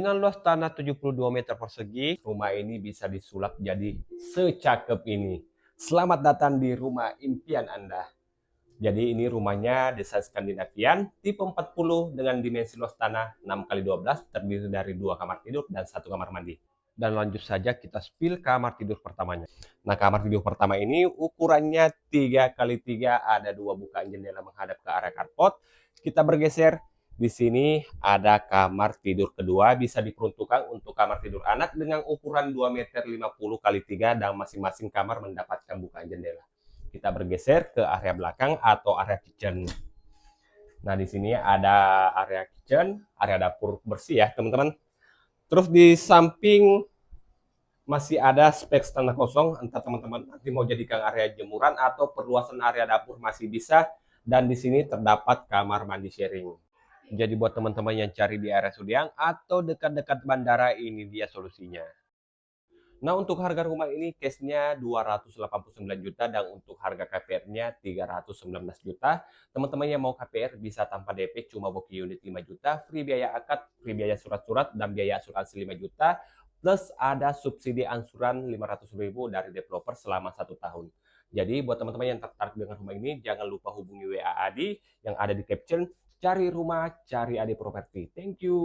Dengan luas tanah 72 meter persegi, rumah ini bisa disulap jadi secakep ini. Selamat datang di rumah impian Anda. Jadi ini rumahnya desain Skandinavian, tipe 40 dengan dimensi luas tanah 6x12, terdiri dari 2 kamar tidur dan 1 kamar mandi. Dan lanjut saja kita spill kamar tidur pertamanya. Nah, kamar tidur pertama ini ukurannya 3x3, ada 2 bukaan jendela menghadap ke arah carport. Kita bergeser, di sini ada kamar tidur kedua, bisa diperuntukkan untuk kamar tidur anak dengan ukuran 2,50 meter x 3 dan masing-masing kamar mendapatkan bukaan jendela. Kita bergeser ke area belakang atau area kitchen. Nah, di sini ada area kitchen, area dapur bersih ya, teman-teman. Terus di samping masih ada space tanah kosong, entah teman-teman nanti mau jadikan area jemuran atau perluasan area dapur masih bisa. Dan di sini terdapat kamar mandi sharing. Jadi buat teman-teman yang cari di area Sudiang atau dekat-dekat bandara, ini dia solusinya. Nah, untuk harga rumah ini cashnya 289 juta dan untuk harga KPR-nya 319 juta. Teman-teman yang mau KPR bisa tanpa DP, cuma booking unit 5 juta, free biaya akad, free biaya surat-surat, dan biaya asuransi 5 juta. Plus ada subsidi angsuran 500.000 dari developer selama 1 tahun. Jadi buat teman-teman yang tertarik dengan rumah ini, jangan lupa hubungi WA Adi yang ada di caption. Cari rumah, cari Adi Properti. Thank you.